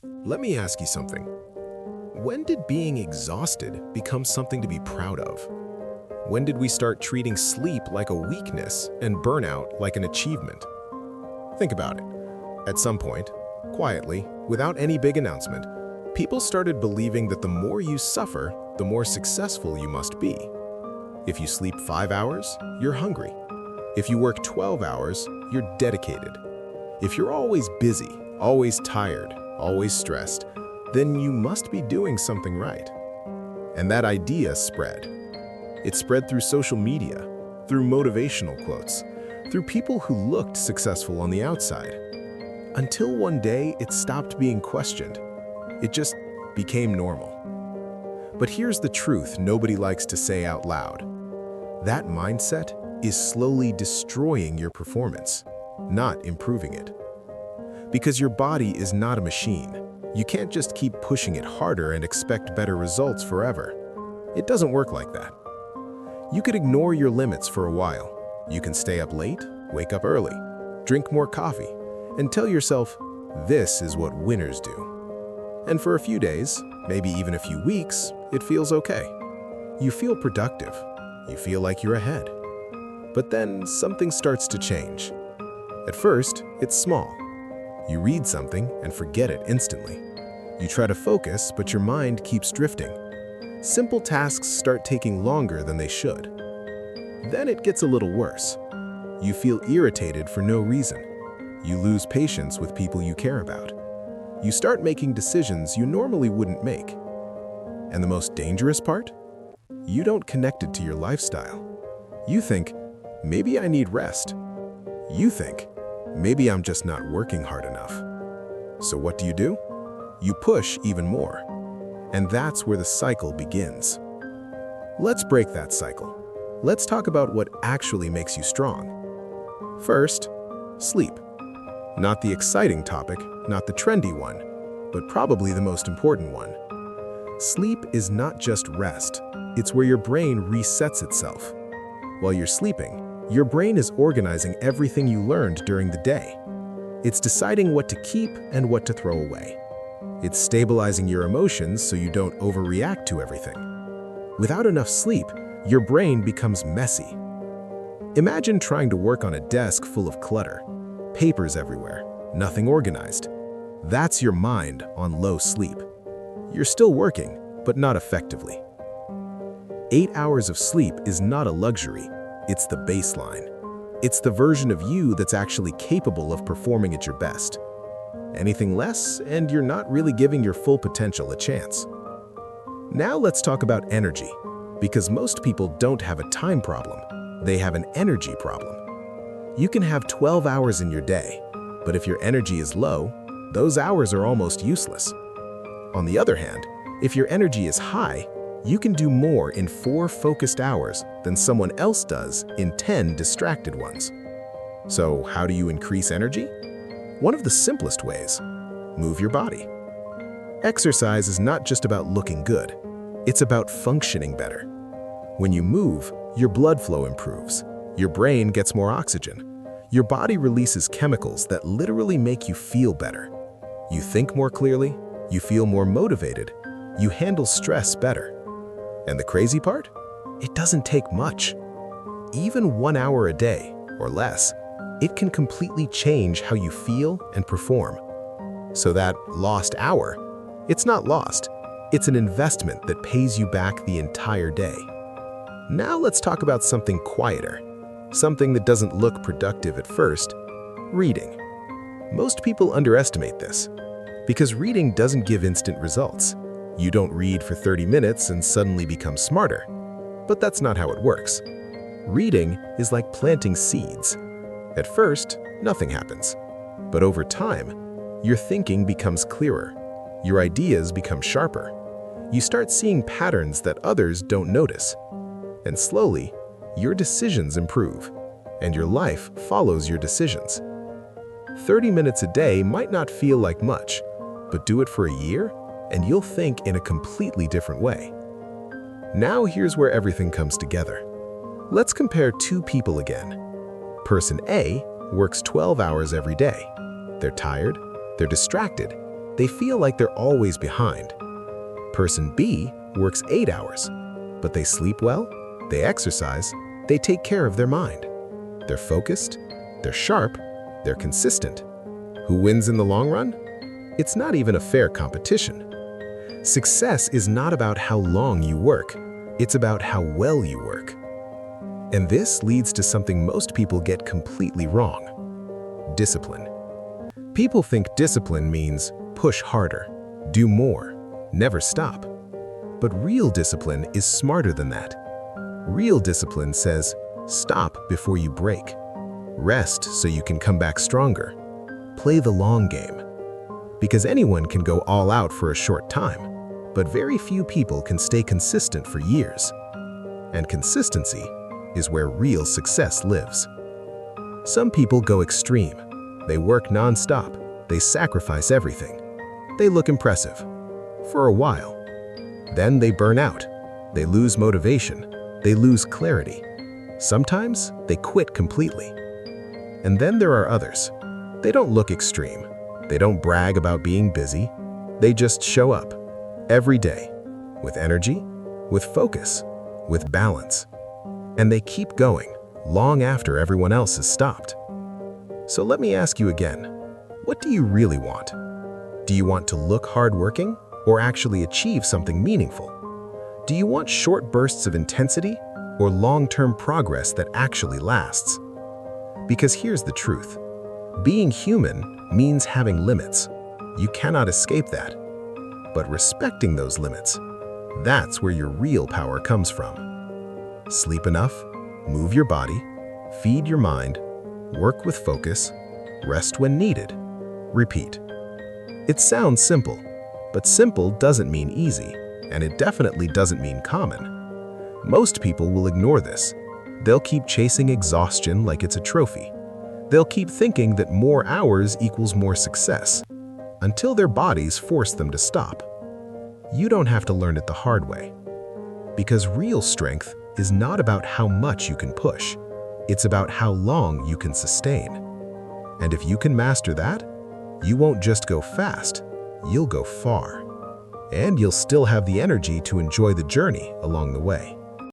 Let me ask you something. When did being exhausted become something to be proud of? When did we start treating sleep like a weakness and burnout like an achievement? Think about it. At some point, quietly, without any big announcement, people started believing that the more you suffer, the more successful you must be. If you sleep 5 hours, you're hungry. If you work 12 hours, you're dedicated. If you're always busy, always tired, always stressed, then you must be doing something right. And that idea spread. It spread through social media, through motivational quotes, through people who looked successful on the outside. Until one day, it stopped being questioned. It just became normal. But here's the truth nobody likes to say out loud. That mindset is slowly destroying your performance, not improving it. Because your body is not a machine. You can't just keep pushing it harder and expect better results forever. It doesn't work like that. You could ignore your limits for a while. You can stay up late, wake up early, drink more coffee, and tell yourself, this is what winners do. And for a few days, maybe even a few weeks, it feels okay. You feel productive. You feel like you're ahead. But then something starts to change. At first, it's small. You read something and forget it instantly. You try to focus, but your mind keeps drifting. Simple tasks start taking longer than they should. Then it gets a little worse. You feel irritated for no reason. You lose patience with people you care about. You start making decisions you normally wouldn't make. And the most dangerous part? You don't connect it to your lifestyle. You think, maybe I need rest. You think, maybe I'm just not working hard enough. So what do? You push even more. And that's where the cycle begins. Let's break that cycle. Let's talk about what actually makes you strong. First, sleep. Not the exciting topic, not the trendy one, but probably the most important one. Sleep is not just rest. It's where your brain resets itself. While you're sleeping, your brain is organizing everything you learned during the day. It's deciding what to keep and what to throw away. It's stabilizing your emotions so you don't overreact to everything. Without enough sleep, your brain becomes messy. Imagine trying to work on a desk full of clutter, papers everywhere, nothing organized. That's your mind on low sleep. You're still working, but not effectively. 8 hours of sleep is not a luxury. It's the baseline. It's the version of you that's actually capable of performing at your best. Anything less, and you're not really giving your full potential a chance. Now let's talk about energy, because most people don't have a time problem. They have an energy problem. You can have 12 hours in your day, but if your energy is low, those hours are almost useless. On the other hand, if your energy is high, you can do more in 4 focused hours than someone else does in 10 distracted ones. So how do you increase energy? One of the simplest ways: move your body. Exercise is not just about looking good. It's about functioning better. When you move, your blood flow improves. Your brain gets more oxygen. Your body releases chemicals that literally make you feel better. You think more clearly. You feel more motivated. You handle stress better. And the crazy part? It doesn't take much. Even 1 hour a day, or less, it can completely change how you feel and perform. So that lost hour, it's not lost. It's an investment that pays you back the entire day. Now let's talk about something quieter, something that doesn't look productive at first: reading. Most people underestimate this, because reading doesn't give instant results. You don't read for 30 minutes and suddenly become smarter. But that's not how it works. Reading is like planting seeds. At first, nothing happens. But over time, your thinking becomes clearer. Your ideas become sharper. You start seeing patterns that others don't notice. And slowly, your decisions improve, and your life follows your decisions. 30 minutes a day might not feel like much, but do it for a year, and you'll think in a completely different way. Now here's where everything comes together. Let's compare 2 people again. Person A works 12 hours every day. They're tired, they're distracted, They feel like they're always behind. Person B works 8 hours, but they sleep well, they exercise, they take care of their mind. They're focused, they're sharp, they're consistent. Who wins in the long run? It's not even a fair competition. Success is not about how long you work, it's about how well you work. And this leads to something most people get completely wrong: discipline. People think discipline means push harder, do more, never stop. But real discipline is smarter than that. Real discipline says, stop before you break. Rest so you can come back stronger. Play the long game. Because anyone can go all out for a short time, but very few people can stay consistent for years. And consistency is where real success lives. Some people go extreme. They work non-stop. They sacrifice everything. They look impressive for a while. Then they burn out. They lose motivation. They lose clarity. Sometimes they quit completely. And then there are others. They don't look extreme. They don't brag about being busy. They just show up every day with energy, with focus, with balance. And they keep going long after everyone else has stopped. So let me ask you again, what do you really want? Do you want to look hardworking or actually achieve something meaningful? Do you want short bursts of intensity or long-term progress that actually lasts? Because here's the truth. Being human means having limits. You cannot escape that. But respecting those limits, that's where your real power comes from. Sleep enough, move your body, feed your mind, work with focus, rest when needed, repeat. It sounds simple, but simple doesn't mean easy, and it definitely doesn't mean common. Most people will ignore this. They'll keep chasing exhaustion like it's a trophy. They'll keep thinking that more hours equals more success, until their bodies force them to stop. You don't have to learn it the hard way. Because real strength is not about how much you can push. It's about how long you can sustain. And if you can master that, you won't just go fast, you'll go far. And you'll still have the energy to enjoy the journey along the way.